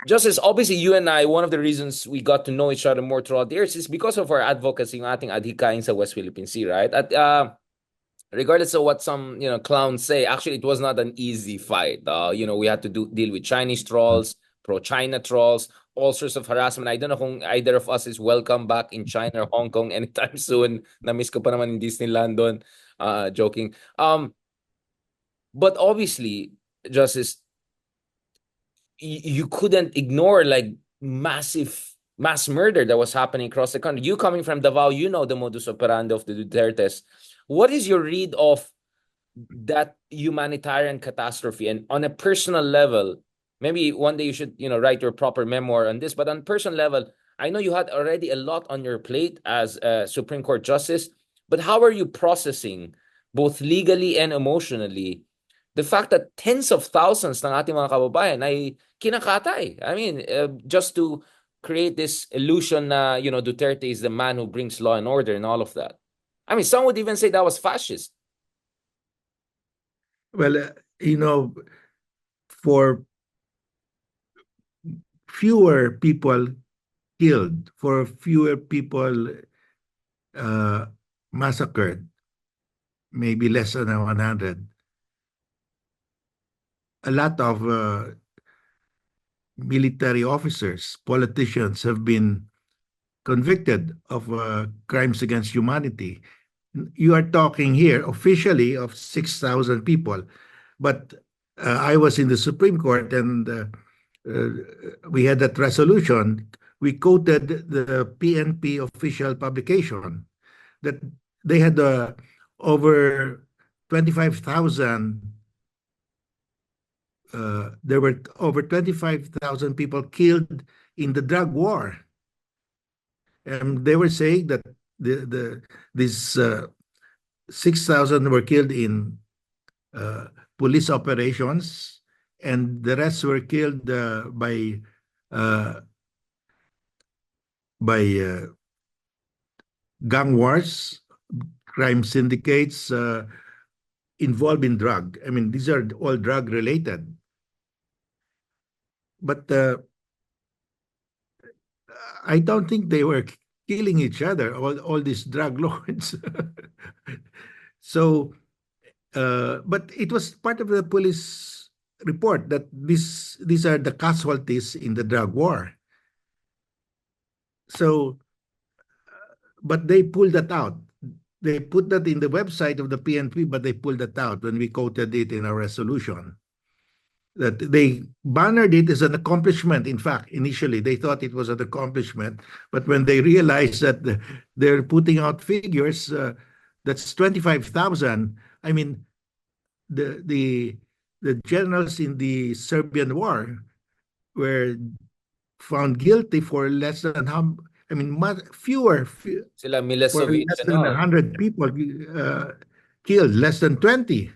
Justice, obviously, you and I, one of the reasons we got to know each other more throughout the years is because of our advocacy, yung ating adhikain sa West Philippine Sea, right? At regardless of what some clowns say, actually, it was not an easy fight. We had to deal with Chinese trolls, pro-China trolls, all sorts of harassment. I don't know kung either of us is welcome back in China or Hong Kong anytime soon. Na-miss ko pa naman in Disneyland doon. Joking. But obviously, Justice, you couldn't ignore like mass murder that was happening across the country. You coming from Davao, you know the modus operandi of the Dutertes. What is your read of that humanitarian catastrophe? And on a personal level, maybe one day you should, write your proper memoir on this. But on personal level, I know you had already a lot on your plate as a Supreme Court justice. But how are you processing, both legally and emotionally, the fact that tens of thousands ng ating mga kababayan ay kinakatay? I mean, just to create this illusion na, Duterte is the man who brings law and order and all of that. I mean, some would even say that was fascist. Well, for fewer people killed, for fewer people massacred, maybe less than 100, a lot of military officers, politicians have been convicted of crimes against humanity. You are talking here officially of 6,000 people, but I was in the Supreme Court and we had that resolution. We quoted the PNP official publication that they had over 25,000. There were over 25,000 people killed in the drug war. And they were saying that these 6,000 were killed in police operations, and the rest were killed by gang wars, crime syndicates involved in drug. I mean, these are all drug related. But I don't think they were killing each other, all these drug lords. So, but it was part of the police report that these are the casualties in the drug war. So, but they pulled that out. They put that in the website of the PNP, but they pulled that out when we quoted it in our resolution. That they bannered it as an accomplishment. In fact, initially they thought it was an accomplishment, but when they realized that they're putting out figures, that's 25,000. I mean, the generals in the Serbian war were found guilty for less than how. I mean, fewer. Sila For Milosevic less and than all. 100 people killed, less than 20.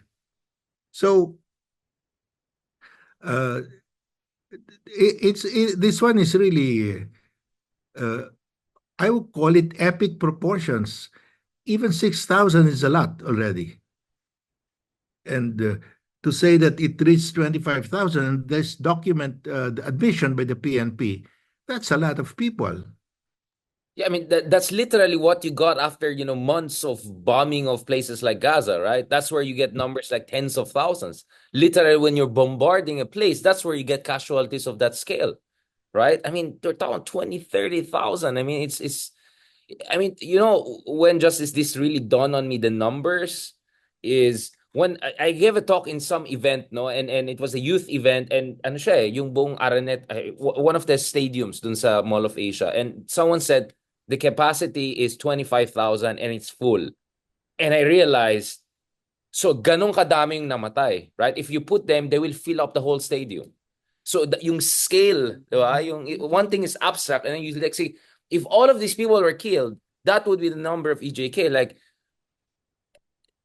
So this one is really, I would call it epic proportions. Even 6,000 is a lot already. And to say that it reached 25,000, there's document the admission by the PNP, that's a lot of people. Yeah, I mean that's literally what you got after months of bombing of places like Gaza, right? That's where you get numbers like tens of thousands. Literally, when you're bombarding a place, that's where you get casualties of that scale, right? I mean, they're talking 20, 30,000. I mean, it's. I mean, when Justice this really dawned on me, the numbers is when I gave a talk in some event, no, and it was a youth event, and ano siya, yung buong Aranet, one of the stadiums dun sa Mall of Asia, and someone said the capacity is 25,000 and it's full, and I realized, so ganong kadaming namatay, right? If you put them, they will fill up the whole stadium. So yung scale, diba? Yung one thing is abstract, and then you like say, if all of these people were killed, that would be the number of EJK. Like,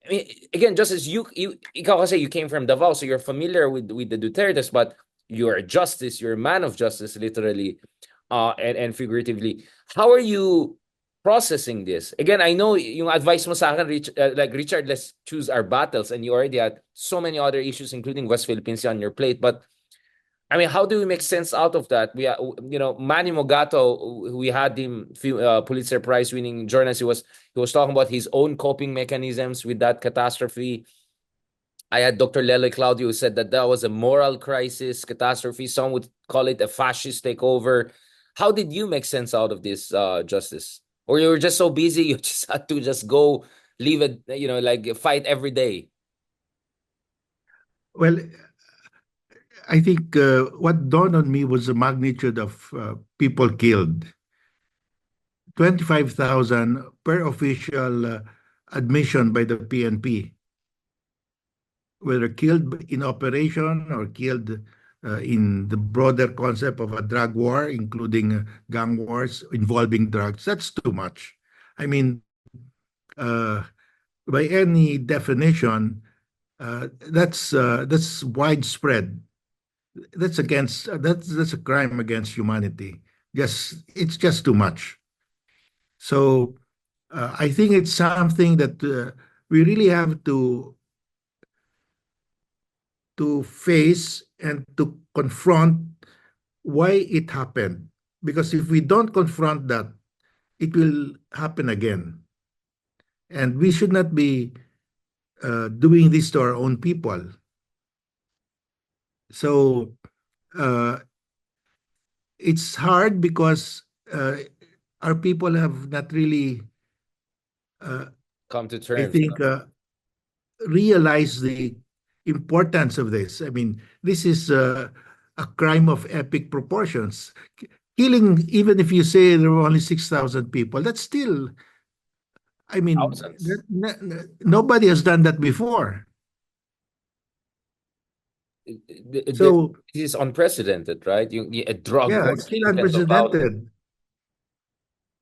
I mean, again, just as ikaw kasi you came from Davao, so you're familiar with the Dutertes, but you're a justice, you're a man of justice, literally, and figuratively. How are you processing this? Again, I know yung advice mo sa akin, like Richard, let's choose our battles, and you already had so many other issues, including West Philippines on your plate. But I mean, how do we make sense out of that? Manny Mogato, we had him, Pulitzer Prize winning journalist. He was talking about his own coping mechanisms with that catastrophe. I had Dr. Lele Claudio who said that that was a moral crisis, catastrophe. Some would call it a fascist takeover. How did you make sense out of this, Justice? Or you were just so busy you just had to just go leave it, like fight every day? Well, I think what dawned on me was the magnitude of people killed. 25,000 per official admission by the PNP, whether killed in operation or killed in the broader concept of a drug war, including gang wars involving drugs. That's too much. I mean, uh, by any definition, that's widespread. That's a crime against humanity. It's just too much. So I think it's something that we really have to face and to confront why it happened. Because if we don't confront that, it will happen again. And we should not be doing this to our own people. So uh, it's hard because our people have not really, uh, Come to I terms. think, realized the importance of this. I mean, this is a crime of epic proportions. Killing, even if you say there were only 6,000 people, that's still, I mean, Thousands. nobody has done that before. This So, is unprecedented, right? A drug yeah, war it's still killing tens of thousands. unprecedented.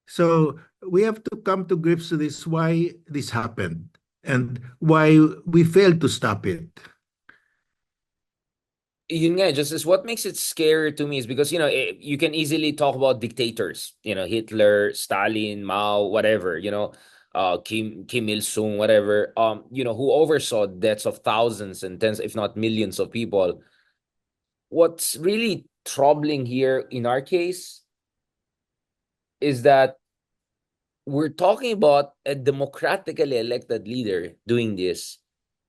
So, we have to come to grips with this, why this happened and why we failed to stop it. Yun nga, just as what makes it scary to me is because you can easily talk about dictators, Hitler, Stalin, Mao, whatever, Kim Il Sung, whatever, who oversaw deaths of thousands and tens, if not millions of people. What's really troubling here in our case is that we're talking about a democratically elected leader doing this,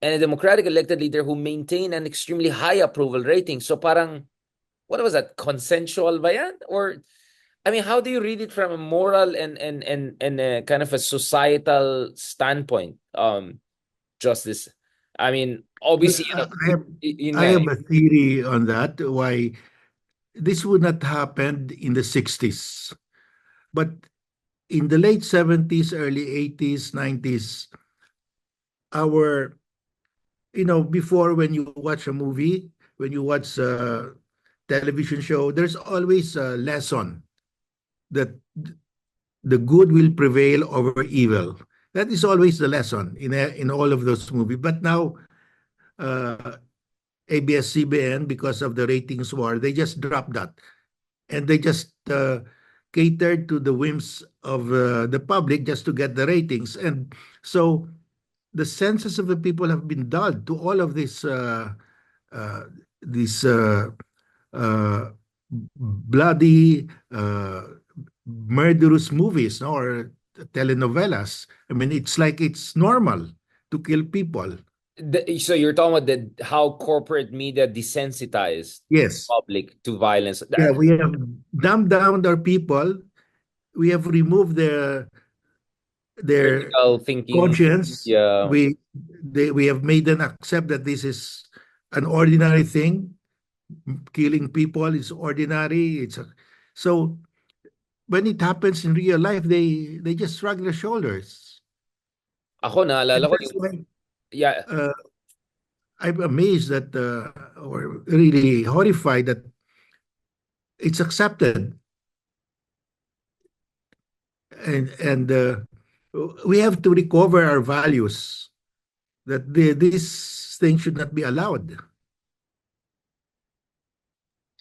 and a democratic elected leader who maintain an extremely high approval rating. So parang, what was that? Consensual ba yan? Or, I mean, how do you read it from a moral and a kind of a societal standpoint? Justice. I mean, Well, obviously, yun I nga have eh. a theory on that, why this would not happen in the 60s. But in the late 70s, early 80s, 90s, our, before, when you watch a movie, when you watch a television show, there's always a lesson that the good will prevail over evil. That is always the lesson in all of those movies. But now, uh, ABS-CBN, because of the ratings war, they just dropped that. And they just catered to the whims of the public just to get the ratings. And so the senses of the people have been dulled to all of uh, these uh, bloody, murderous movies, no, or telenovelas. I mean, it's like it's normal to kill people. So you're talking about how corporate media desensitized Yes. public to violence. Yeah, we have dumbed down our people. We have removed their Critical thinking. conscience. Yeah. We have made them accept that this is an ordinary thing. Killing people is ordinary. So when it happens in real life, they just shrug their shoulders, Ako, naalala and ko that's yung, why yeah, uh, I'm amazed that, or really horrified that it's accepted, and we have to recover our values. That this thing should not be allowed.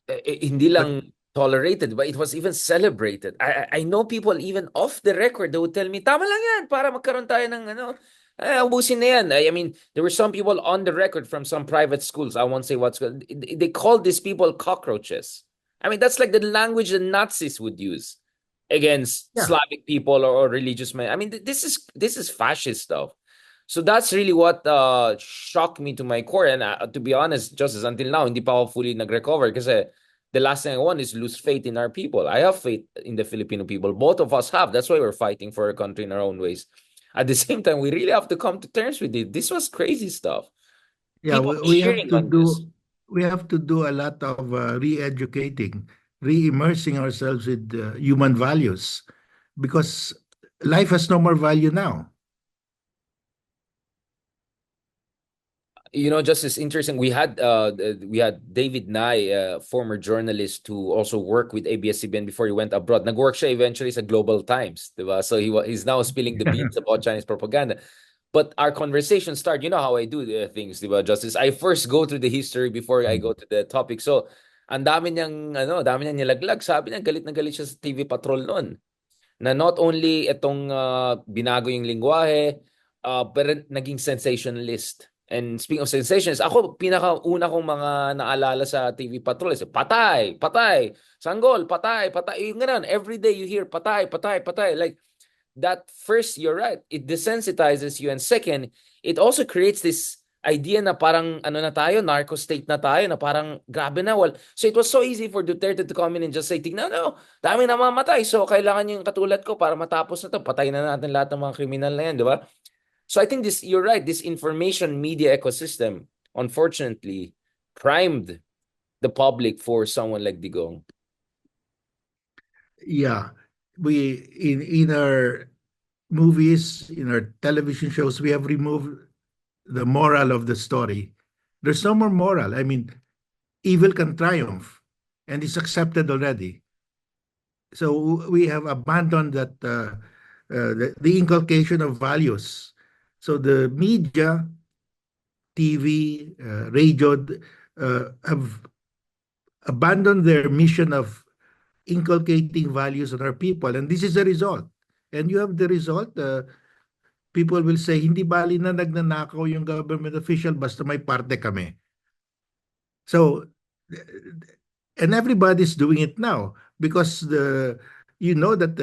hindi But lang tolerated, but it was even celebrated. I know people even off the record, they would tell me, tama lang yan, para magkaroon tayo ng Ubusin na yan. I mean, there were some people on the record from some private schools. I won't say what's good. They called these people cockroaches. I mean, that's like the language the Nazis would use against Yeah. Slavic people or religious men. I mean, this is fascist stuff. So that's really what shocked me to my core. And to be honest, just as until now, hindi pa ako fully nag-recover kasi the last thing I want is lose faith in our people. I have faith in the Filipino people. Both of us have. That's why we're fighting for our country in our own ways. At the same time, we really have to come to terms with it. This was crazy stuff. Yeah, People we have cheering to on this. do a lot of re-educating, re-immersing ourselves with human values, because life has no more value now. Just as interesting, we had David Nye, former journalist who also worked with ABS-CBN before he went abroad. Nag-work siya eventually sa Global Times, diba? So he's now spilling the beans about Chinese propaganda. But our conversation start, you know how I do the things, diba, Justice? I first go through the history before I go to the topic. So, ang dami niyang nilaglag. Sabi niya, galit na galit siya sa TV Patrol noon. Na not only itong binago yung lingwahe, pero naging sensationalist. And speaking of sensations, ako, pinakauna kong mga naalala sa TV Patrol is patay, patay, sanggol, patay, patay. Yung ganun, every day you hear patay, patay, patay. Like, that first, you're right, it desensitizes you. And second, it also creates this idea na parang ano na tayo, narco state na tayo, na parang grabe na. Well, so it was so easy for Duterte to come in and just say, tignan no, dami na mamatay. So kailangan yung katulad ko para matapos na to. Patay na natin lahat ng mga kriminal na yan, di ba? So I think you're right, this information media ecosystem, unfortunately, primed the public for someone like Digong. Yeah, we in our movies, in our television shows, we have removed the moral of the story. There's no more moral. I mean, evil can triumph, and it's accepted already. So we have abandoned that the inculcation of values. So the media, TV, radio, have abandoned their mission of inculcating values on our people, and this is the result. And you have the result. People will say, hindi bali na nagnanakaw yung government official basta may parte kami. So, and everybody's doing it now because you know that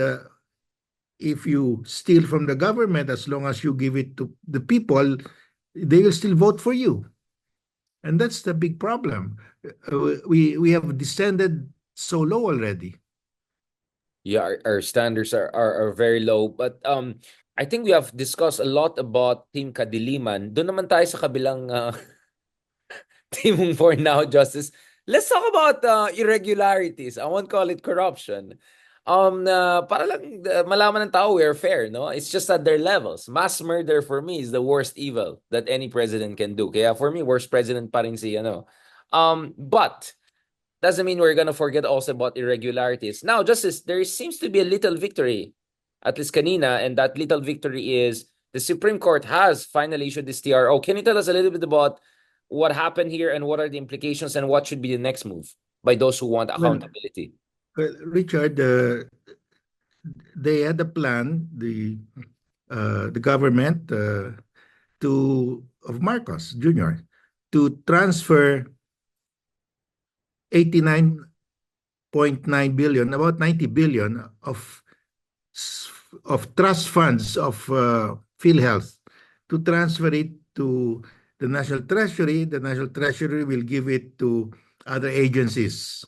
if you steal from the government, as long as you give it to the people, they will still vote for you. And that's the big problem. We have descended so low already. Yeah, our standards are very low. But I think we have discussed a lot about Team Kadiliman. Doon naman tayo sa kabilang team for now, Justice. Let's talk about irregularities. I won't call it corruption. Para lang malaman ng tao we're fair, no? It's just at their levels. Mass murder for me is the worst evil that any president can do. Kaya for me, worst president pa rin si ano. But doesn't mean we're gonna forget also about irregularities. Now, Justice, there seems to be a little victory, at least kanina, and that little victory is the Supreme Court has finally issued this TRO. Can you tell us a little bit about what happened here and what are the implications and what should be the next move by those who want accountability? Well, Richard, they had a plan, the government of Marcos Jr. to transfer 89.9 billion, about 90 billion of trust funds of PhilHealth, to transfer it to the National Treasury. The National Treasury will give it to other agencies.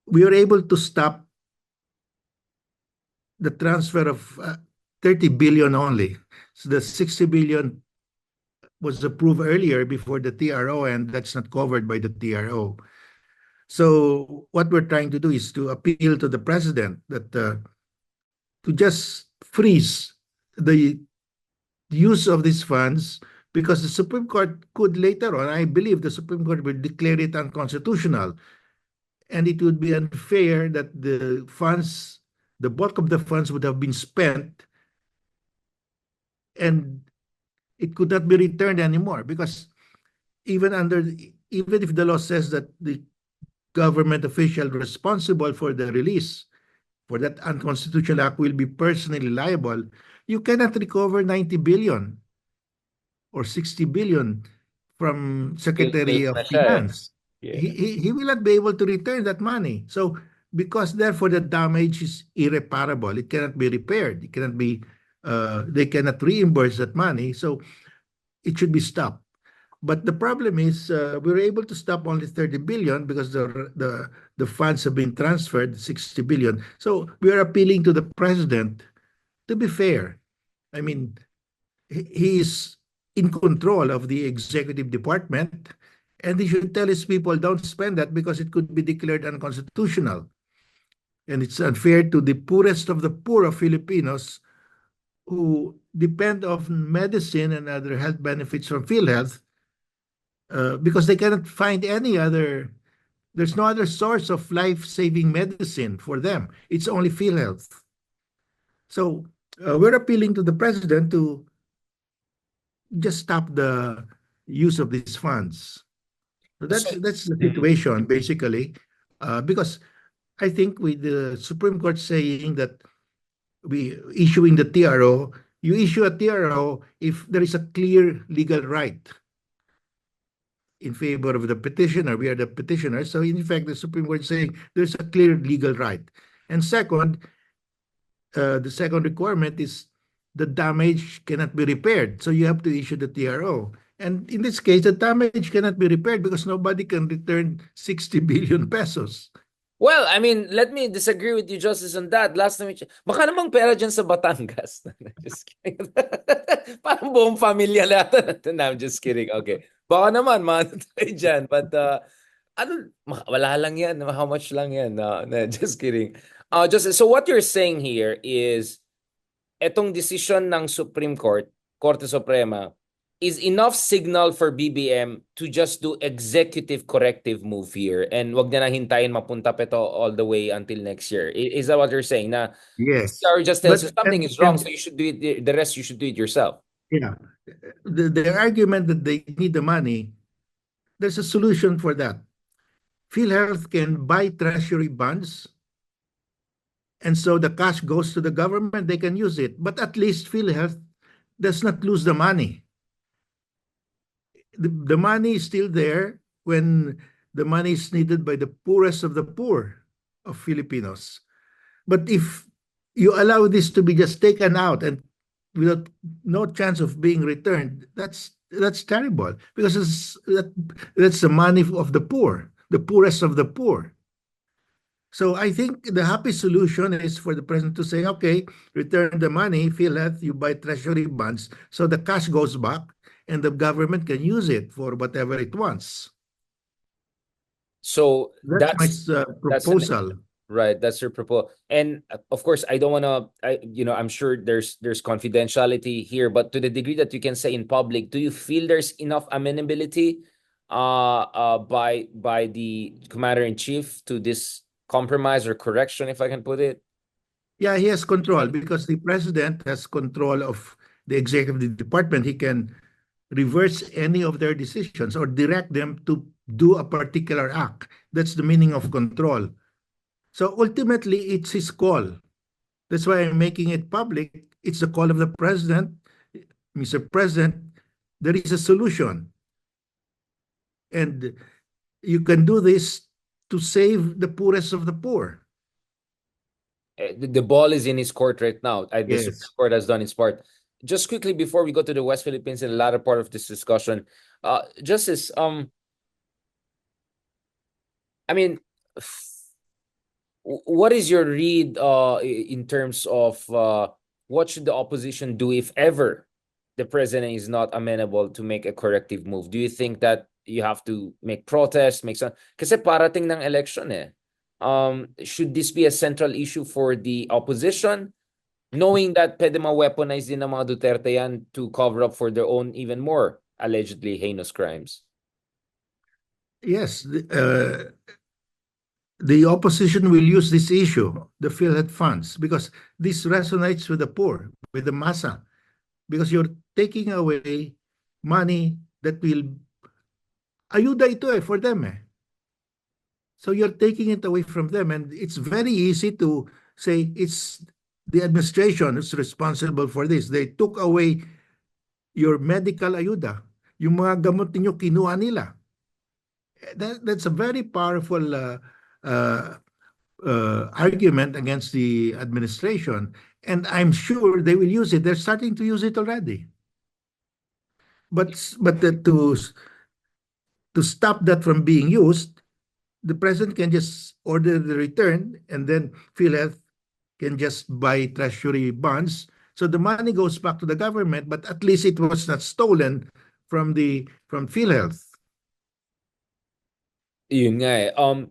We were able to stop the transfer of 30 billion only. So the 60 billion was approved earlier before the TRO, and that's not covered by the TRO. So what we're trying to do is to appeal to the president that to just freeze the use of these funds, because the Supreme Court could later on, I believe the Supreme Court will declare it unconstitutional. And it would be unfair that the funds, the bulk of the funds would have been spent and it could not be returned anymore, because even if the law says that the government official responsible for the release for that unconstitutional act will be personally liable, you cannot recover 90 billion or 60 billion from Bill Secretary of na siya eh. Finance. Yeah. He will not be able to return that money. So because therefore the damage is irreparable, it cannot be repaired. It cannot be they cannot reimburse that money. So it should be stopped. But the problem is we were able to stop only 30 billion because the funds have been transferred 60 billion. So we are appealing to the president to be fair. I mean, he is in control of the executive department, and he should tell his people don't spend that because it could be declared unconstitutional. And it's unfair to the poorest of the poor of Filipinos who depend on medicine and other health benefits from PhilHealth because they cannot find any other, there's no other source of life-saving medicine for them. It's only PhilHealth. So we're appealing to the president to just stop the use of these funds. So So, that's the mm. situation basically, because I think with the Supreme Court saying that we issuing the TRO, you issue a TRO if there is a clear legal right in favor of the petitioner. We are the petitioner. So in fact, the Supreme Court is saying there's a clear legal right. And second, the second requirement is the damage cannot be repaired. So you have to issue the TRO. And in this case, the damage cannot be repaired because nobody can return 60 billion pesos. well, I mean, let me disagree with you, Justice, on that. Last time, baka namang pera dyan sa Batangas. Just kidding. Parang buong pamilya lahat. No, I'm just kidding. Okay. Baka naman, maano tayo dyan. But, wala lang yan. How much lang yan? No, no, just kidding. Justice, so what you're saying here is, etong decision ng Supreme Court, Korte Suprema, is enough signal for BBM to just do executive corrective move here and wag na hintayin mapunta pa ito all the way until next year. Is that what you're saying? Na Yes. CR just tells you But something is wrong, so you should do it, the rest you should do it yourself. yeah, the argument that they need the money, there's a solution for that. PhilHealth can buy treasury bonds, and so the cash goes to the government, they can use it. But at least PhilHealth does not lose the money. The money is still there when the money is needed by the poorest of the poor of Filipinos. But if you allow this to be just taken out and without no chance of being returned, that's terrible because that's the money of the poor, the poorest of the poor. So I think the happy solution is for the president to say, okay, return the money, PhilHealth, you buy treasury bonds, so the cash goes back and the government can use it for whatever it wants. So That's my that's an proposal. right. That's your proposal. And of course, I don't want to, I'm sure there's confidentiality here, but to the degree that you can say in public, do you feel there's enough amenability by the commander-in-chief to this compromise or correction, if I can put it? Yeah, he has control because the president has control of the executive department. He can reverse any of their decisions or direct them to do a particular act. That's the meaning of control. So ultimately, it's his call. That's why I'm making it public. It's the call of the president. Mr. President, there is a solution. And you can do this to save the poorest of the poor. The ball is in his court right now. The Supreme Yes. Court has done its part. Just quickly before we go to the West Philippines in the latter part of this discussion, Justice, I mean, what is your read in terms of what should the opposition do if ever the president is not amenable to make a corrective move? Do you think that you have to make protests, make some? Kasi parating ng election eh. Should this be a central issue for the opposition? Knowing that pwede ma-weaponize din ng mga Duterte yan to cover up for their own even more allegedly heinous crimes. Yes. The opposition will use this issue, the PhilHealth funds, because this resonates with the poor, with the massa, because you're taking away money that will ayuda ito for them. So you're taking it away from them, and it's very easy to say it's the administration who's responsible for this. They took away your medical ayuda. Yung mga gamot ninyo, kinuha nila. That's a very powerful argument against the administration. And I'm sure they will use it. They're starting to use it already. But to stop that from being used, the president can just order the return, and then PhilHealth can just buy treasury bonds. So the money goes back to the government, but at least it was not stolen from PhilHealth. Yun nga eh.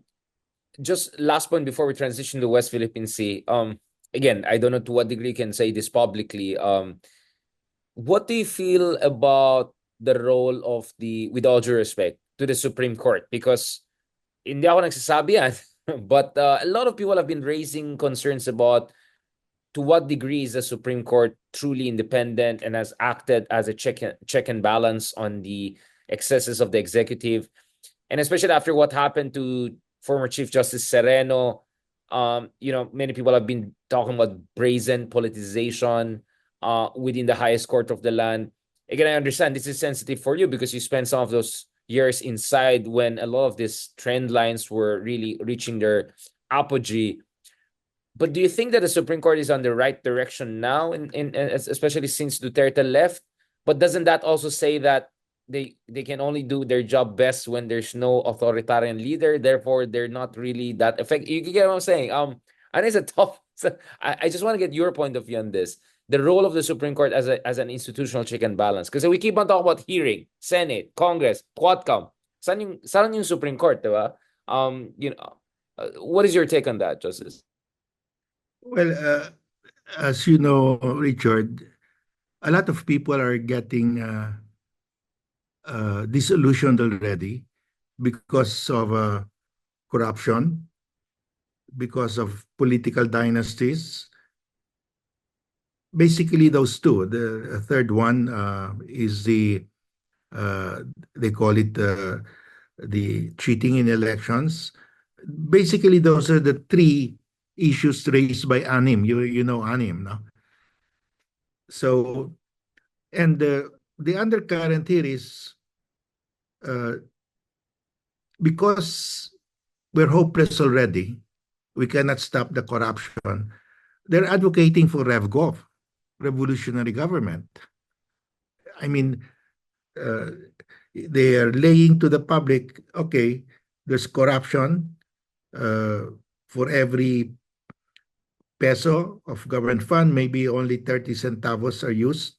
Just last point before we transition to West Philippine Sea. Again, I don't know to what degree you can say this publicly. What do you feel about the role of with all due respect, to the Supreme Court? Because hindi ako nagsasabi yan, but a lot of people have been raising concerns about to what degree is the Supreme Court truly independent and has acted as a check and balance on the excesses of the executive, and especially after what happened to former Chief Justice Sereno. Many people have been talking about brazen politicization within the highest court of the land. Again, I understand this is sensitive for you because you spent some of those years inside when a lot of these trend lines were really reaching their apogee. But do you think that the Supreme Court is on the right direction now, especially since Duterte left? But doesn't that also say that they can only do their job best when there's no authoritarian leader? Therefore, they're not really that effective. You get what I'm saying? And it's a tough. I just want to get your point of view on this. The role of the Supreme Court as an institutional check and balance. Because we keep on talking about hearing, Senate, Congress, Quadcom. Saan yung Supreme Court, diba? What is your take on that, Justice? Well, as you know, Richard, a lot of people are getting disillusioned already because of corruption, because of political dynasties. Basically, those two. The third one is they call it the cheating in elections. Basically, those are the three issues raised by ANIM. You know ANIM, no? So, and the undercurrent here is because we're hopeless already, we cannot stop the corruption. They're advocating for RevGov, revolutionary government. I mean, they are laying to the public, okay, there's corruption. For every peso of government fund, maybe only 30 centavos are used